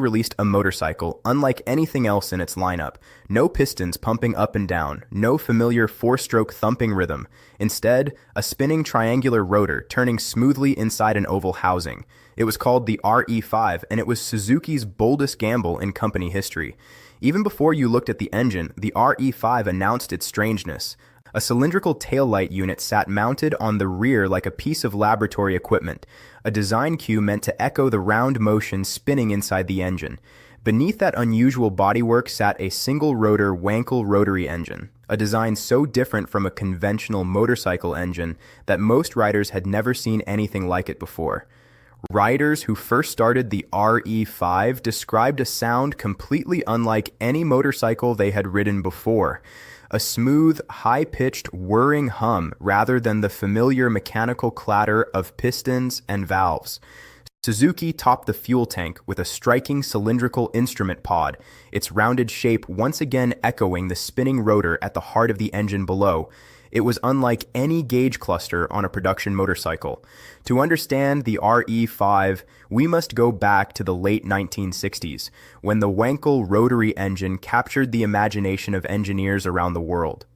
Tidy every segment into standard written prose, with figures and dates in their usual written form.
released a motorcycle unlike anything else in its lineup. No pistons pumping up and down, no familiar four-stroke thumping rhythm. Instead, a spinning triangular rotor turning smoothly inside an oval housing. It was called the RE5, and it was Suzuki's boldest gamble in company history. Even before you looked at the engine, the RE5 announced its strangeness. A cylindrical taillight unit sat mounted on the rear like a piece of laboratory equipment, a design cue meant to echo the round motion spinning inside the engine. Beneath that unusual bodywork sat a single-rotor Wankel rotary engine, a design so different from a conventional motorcycle engine that most riders had never seen anything like it before. Riders who first started the RE5 described a sound completely unlike any motorcycle they had ridden before. A smooth, high-pitched, whirring hum rather than the familiar mechanical clatter of pistons and valves. Suzuki topped the fuel tank with a striking cylindrical instrument pod, its rounded shape once again echoing the spinning rotor at the heart of the engine below. It was unlike any gauge cluster on a production motorcycle. To understand the RE5, we must go back to the late 1960s, when the Wankel rotary engine captured the imagination of engineers around the world.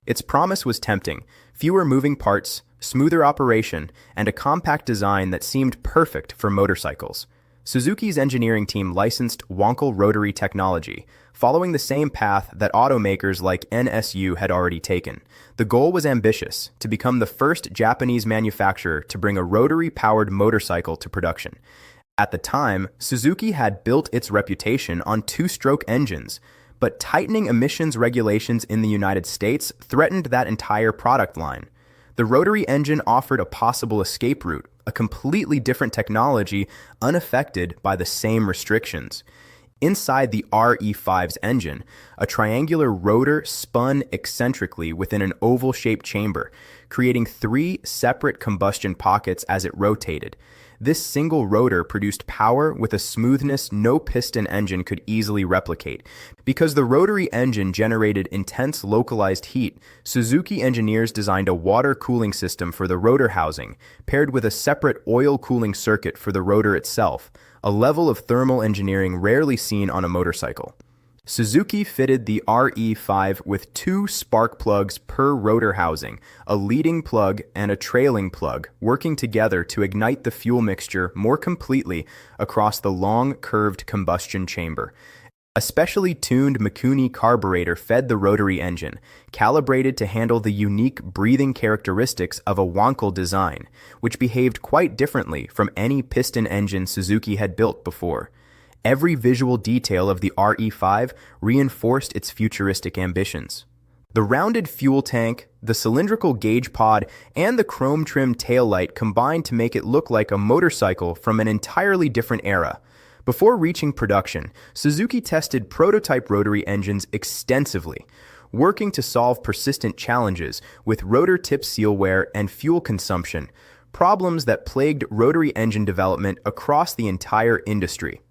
Its promise was tempting: fewer moving parts, smoother operation, and a compact design that seemed perfect for motorcycles. Suzuki's engineering team licensed Wankel rotary technology, following the same path that automakers like NSU had already taken. The goal was ambitious: to become the first Japanese manufacturer to bring a rotary-powered motorcycle to production. At the time, Suzuki had built its reputation on two-stroke engines, but tightening emissions regulations in the United States threatened that entire product line. The rotary engine offered a possible escape route, a completely different technology unaffected by the same restrictions. Inside the RE5's engine, a triangular rotor spun eccentrically within an oval-shaped chamber, creating three separate combustion pockets as it rotated. This single rotor produced power with a smoothness no piston engine could easily replicate. Because the rotary engine generated intense localized heat, Suzuki engineers designed a water cooling system for the rotor housing, paired with a separate oil cooling circuit for the rotor itself, a level of thermal engineering rarely seen on a motorcycle. Suzuki fitted the RE5 with two spark plugs per rotor housing, a leading plug and a trailing plug, working together to ignite the fuel mixture more completely across the long, curved combustion chamber. A specially tuned Mikuni carburetor fed the rotary engine, calibrated to handle the unique breathing characteristics of a Wankel design, which behaved quite differently from any piston engine Suzuki had built before. Every visual detail of the RE5 reinforced its futuristic ambitions. The rounded fuel tank, the cylindrical gauge pod, and the chrome-trimmed taillight combined to make it look like a motorcycle from an entirely different era. Before reaching production, Suzuki tested prototype rotary engines extensively, working to solve persistent challenges with rotor tip seal wear and fuel consumption, problems that plagued rotary engine development across the entire industry.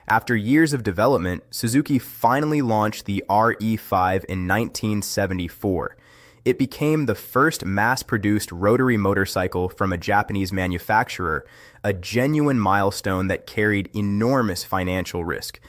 After years of development, Suzuki finally launched the RE5 in 1974. It became the first mass-produced rotary motorcycle from a Japanese manufacturer, a genuine milestone that carried enormous financial risk.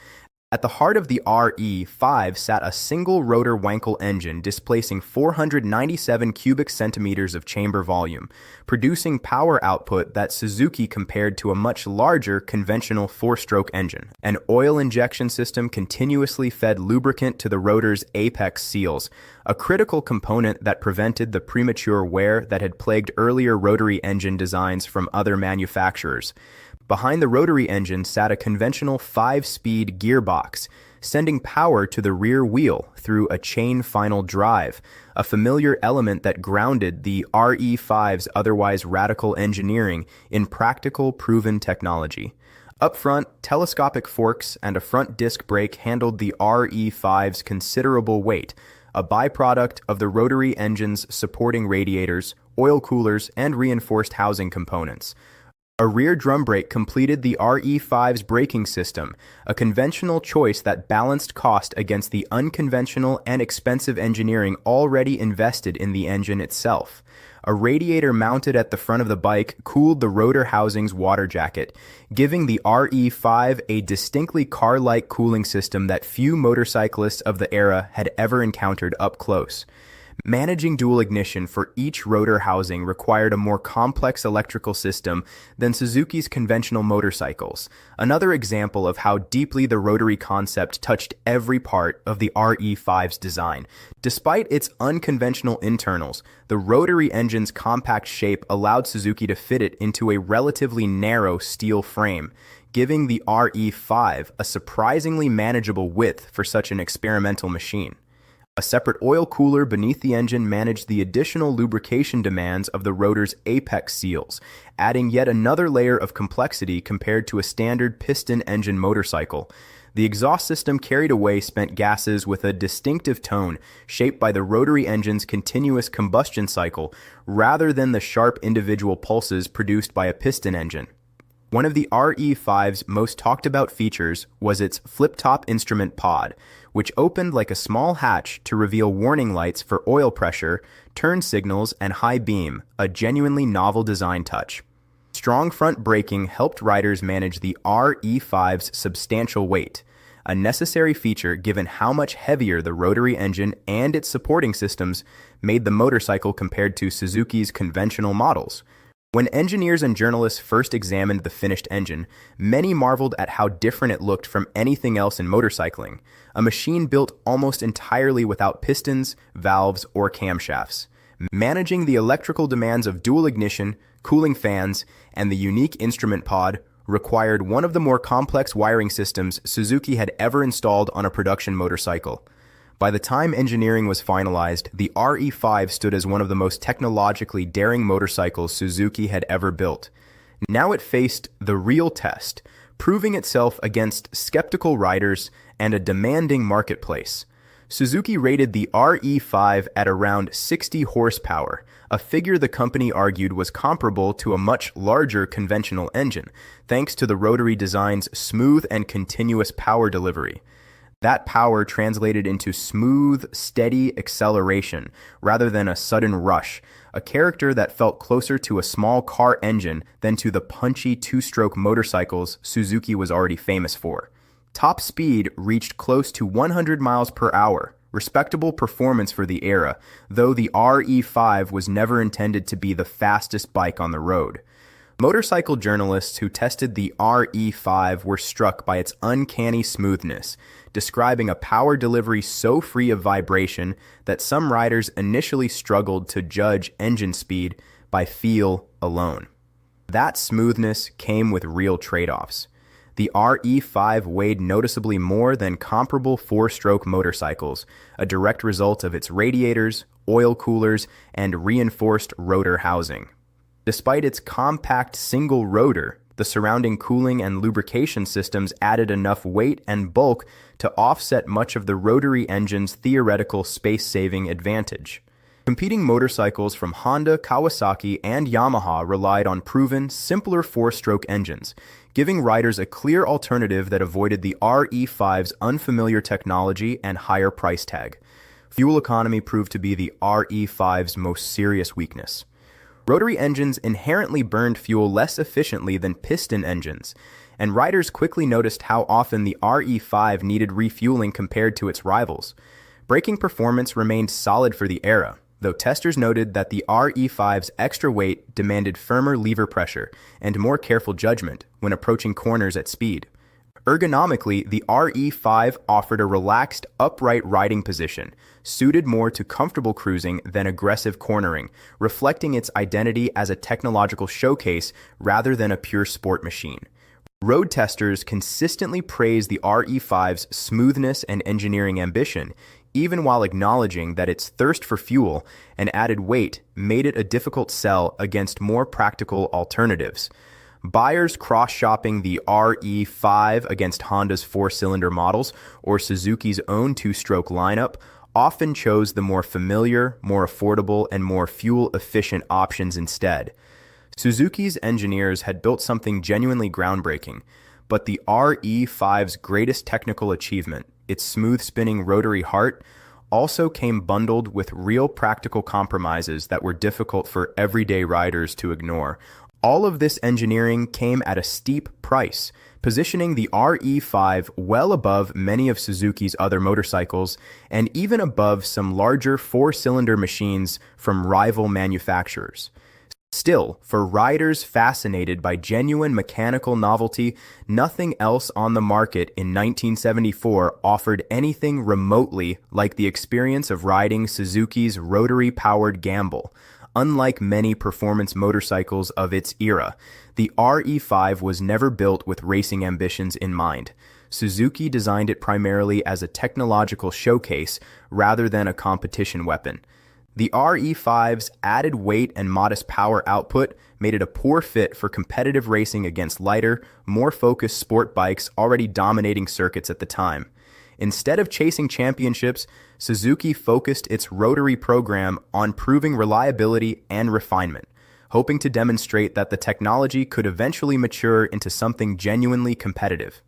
At the heart of the RE5 sat a single-rotor Wankel engine displacing 497 cubic centimeters of chamber volume, producing power output that Suzuki compared to a much larger conventional four-stroke engine. An oil injection system continuously fed lubricant to the rotor's apex seals, a critical component that prevented the premature wear that had plagued earlier rotary engine designs from other manufacturers. Behind the rotary engine sat a conventional 5-speed gearbox, sending power to the rear wheel through a chain final drive, a familiar element that grounded the RE5's otherwise radical engineering in practical, proven technology. Up front, telescopic forks and a front disc brake handled the RE5's considerable weight, a byproduct of the rotary engine's supporting radiators, oil coolers, and reinforced housing components. A rear drum brake completed the RE5's braking system, a conventional choice that balanced cost against the unconventional and expensive engineering already invested in the engine itself. A radiator mounted at the front of the bike cooled the rotor housing's water jacket, giving the RE5 a distinctly car-like cooling system that few motorcyclists of the era had ever encountered up close. Managing dual ignition for each rotor housing required a more complex electrical system than Suzuki's conventional motorcycles, another example of how deeply the rotary concept touched every part of the RE5's design. Despite its unconventional internals, the rotary engine's compact shape allowed Suzuki to fit it into a relatively narrow steel frame, giving the RE5 a surprisingly manageable width for such an experimental machine. A separate oil cooler beneath the engine managed the additional lubrication demands of the rotor's apex seals, adding yet another layer of complexity compared to a standard piston engine motorcycle. The exhaust system carried away spent gases with a distinctive tone shaped by the rotary engine's continuous combustion cycle rather than the sharp individual pulses produced by a piston engine. One of the RE5's most talked about features was its flip-top instrument pod, which opened like a small hatch to reveal warning lights for oil pressure, turn signals, and high beam, a genuinely novel design touch. Strong front braking helped riders manage the RE5's substantial weight, a necessary feature given how much heavier the rotary engine and its supporting systems made the motorcycle compared to Suzuki's conventional models. When engineers and journalists first examined the finished engine, many marveled at how different it looked from anything else in motorcycling, a machine built almost entirely without pistons, valves, or camshafts. Managing the electrical demands of dual ignition, cooling fans, and the unique instrument pod required one of the more complex wiring systems Suzuki had ever installed on a production motorcycle. By the time engineering was finalized, the RE5 stood as one of the most technologically daring motorcycles Suzuki had ever built. Now it faced the real test, proving itself against skeptical riders and a demanding marketplace. Suzuki rated the RE5 at around 60 horsepower, a figure the company argued was comparable to a much larger conventional engine, thanks to the rotary design's smooth and continuous power delivery. That power translated into smooth, steady acceleration rather than a sudden rush, a character that felt closer to a small car engine than to the punchy two-stroke motorcycles Suzuki was already famous for. Top speed reached close to 100 miles per hour, respectable performance for the era, though the RE5 was never intended to be the fastest bike on the road. Motorcycle journalists who tested the RE5 were struck by its uncanny smoothness, describing a power delivery so free of vibration that some riders initially struggled to judge engine speed by feel alone. That smoothness came with real trade-offs. The RE5 weighed noticeably more than comparable four-stroke motorcycles, a direct result of its radiators, oil coolers, and reinforced rotor housing. Despite its compact single rotor, the surrounding cooling and lubrication systems added enough weight and bulk to offset much of the rotary engine's theoretical space-saving advantage. Competing motorcycles from Honda, Kawasaki, and Yamaha relied on proven, simpler four-stroke engines, giving riders a clear alternative that avoided the RE5's unfamiliar technology and higher price tag. Fuel economy proved to be the RE5's most serious weakness. Rotary engines inherently burned fuel less efficiently than piston engines, and riders quickly noticed how often the RE5 needed refueling compared to its rivals. Braking performance remained solid for the era, though testers noted that the RE5's extra weight demanded firmer lever pressure and more careful judgment when approaching corners at speed. Ergonomically, the RE5 offered a relaxed, upright riding position, suited more to comfortable cruising than aggressive cornering, reflecting its identity as a technological showcase rather than a pure sport machine. Road testers consistently praised the RE5's smoothness and engineering ambition, even while acknowledging that its thirst for fuel and added weight made it a difficult sell against more practical alternatives. Buyers cross-shopping the RE5 against Honda's four-cylinder models or Suzuki's own two-stroke lineup often chose the more familiar, more affordable, and more fuel-efficient options instead. Suzuki's engineers had built something genuinely groundbreaking, but the RE5's greatest technical achievement, its smooth-spinning rotary heart, also came bundled with real practical compromises that were difficult for everyday riders to ignore. All of this engineering came at a steep price, positioning the RE5 well above many of Suzuki's other motorcycles and even above some larger four-cylinder machines from rival manufacturers. Still, for riders fascinated by genuine mechanical novelty, nothing else on the market in 1974 offered anything remotely like the experience of riding Suzuki's rotary-powered Gamble. Unlike many performance motorcycles of its era, the RE5 was never built with racing ambitions in mind. Suzuki designed it primarily as a technological showcase rather than a competition weapon. The RE5's added weight and modest power output made it a poor fit for competitive racing against lighter, more focused sport bikes already dominating circuits at the time. Instead of chasing championships, Suzuki focused its rotary program on proving reliability and refinement, hoping to demonstrate that the technology could eventually mature into something genuinely competitive.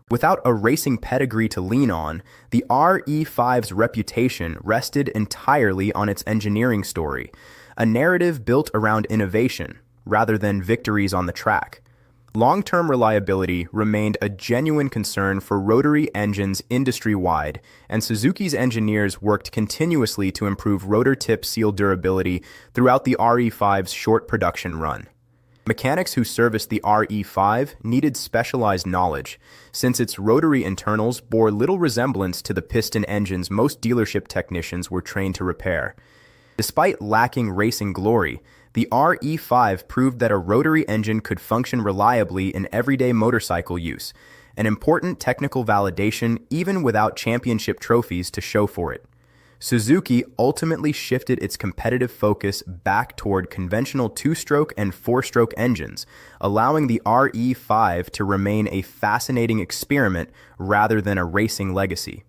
Without a racing pedigree to lean on, the RE5's reputation rested entirely on its engineering story, a narrative built around innovation rather than victories on the track. Long-term reliability remained a genuine concern for rotary engines industry-wide, and Suzuki's engineers worked continuously to improve rotor tip seal durability throughout the RE5's short production run. Mechanics who serviced the RE5 needed specialized knowledge, since its rotary internals bore little resemblance to the piston engines most dealership technicians were trained to repair. Despite lacking racing glory, the RE5 proved that a rotary engine could function reliably in everyday motorcycle use, an important technical validation even without championship trophies to show for it. Suzuki ultimately shifted its competitive focus back toward conventional two-stroke and four-stroke engines, allowing the RE5 to remain a fascinating experiment rather than a racing legacy.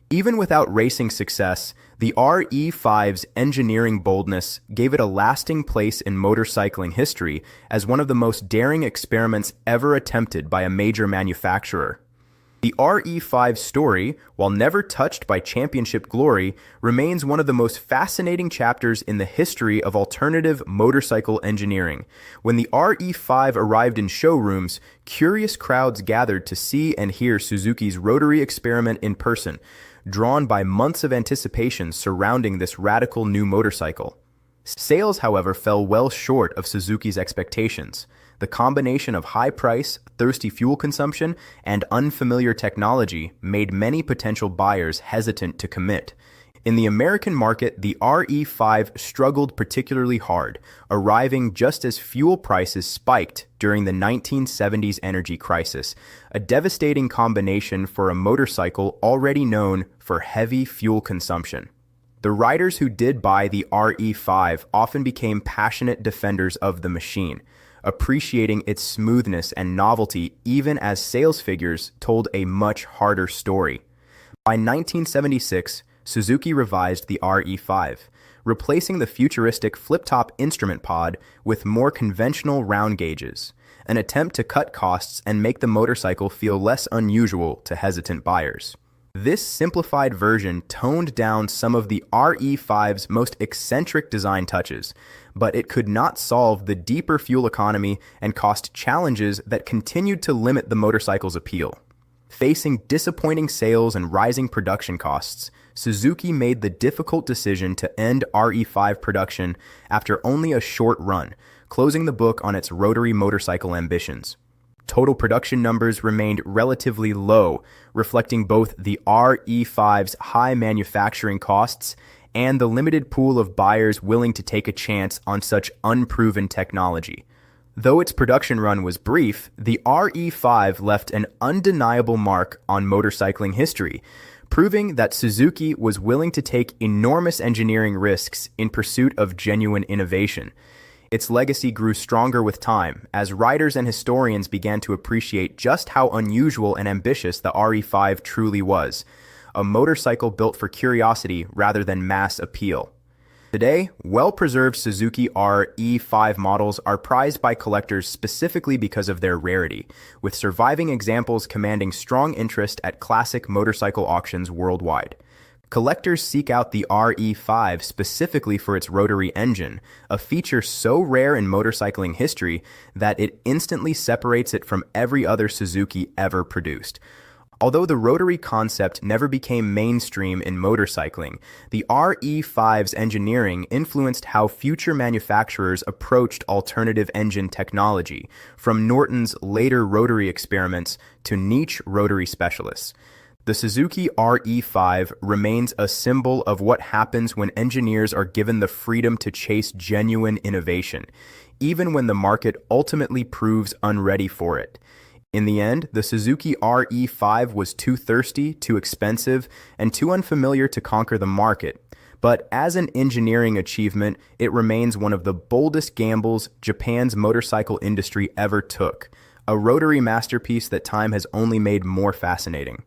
Even without racing success, the RE5's engineering boldness gave it a lasting place in motorcycling history as one of the most daring experiments ever attempted by a major manufacturer. The RE5 story, while never touched by championship glory, remains one of the most fascinating chapters in the history of alternative motorcycle engineering. When the RE5 arrived in showrooms, curious crowds gathered to see and hear Suzuki's rotary experiment in person, drawn by months of anticipation surrounding this radical new motorcycle. Sales, however, fell well short of Suzuki's expectations. The combination of high price, thirsty fuel consumption, and unfamiliar technology made many potential buyers hesitant to commit. In the American market, the RE5 struggled particularly hard, arriving just as fuel prices spiked during the 1970s energy crisis, a devastating combination for a motorcycle already known for heavy fuel consumption. The riders who did buy the RE5 often became passionate defenders of the machine, appreciating its smoothness and novelty even as sales figures told a much harder story. By 1976, Suzuki revised the RE5, replacing the futuristic flip-top instrument pod with more conventional round gauges, an attempt to cut costs and make the motorcycle feel less unusual to hesitant buyers. This simplified version toned down some of the RE5's most eccentric design touches, but it could not solve the deeper fuel economy and cost challenges that continued to limit the motorcycle's appeal. Facing disappointing sales and rising production costs, Suzuki made the difficult decision to end RE5 production after only a short run, closing the book on its rotary motorcycle ambitions. Total production numbers remained relatively low, reflecting both the RE5's high manufacturing costs and the limited pool of buyers willing to take a chance on such unproven technology. Though its production run was brief, the RE5 left an undeniable mark on motorcycling history, proving that Suzuki was willing to take enormous engineering risks in pursuit of genuine innovation. Its legacy grew stronger with time, as writers and historians began to appreciate just how unusual and ambitious the RE5 truly was, a motorcycle built for curiosity rather than mass appeal. Today, well-preserved Suzuki RE5 models are prized by collectors specifically because of their rarity, with surviving examples commanding strong interest at classic motorcycle auctions worldwide. Collectors seek out the RE5 specifically for its rotary engine, a feature so rare in motorcycling history that it instantly separates it from every other Suzuki ever produced. Although the rotary concept never became mainstream in motorcycling, the RE5's engineering influenced how future manufacturers approached alternative engine technology, from Norton's later rotary experiments to niche rotary specialists. The Suzuki RE5 remains a symbol of what happens when engineers are given the freedom to chase genuine innovation, even when the market ultimately proves unready for it. In the end, the Suzuki RE5 was too thirsty, too expensive, and too unfamiliar to conquer the market. But as an engineering achievement, it remains one of the boldest gambles Japan's motorcycle industry ever took, a rotary masterpiece that time has only made more fascinating.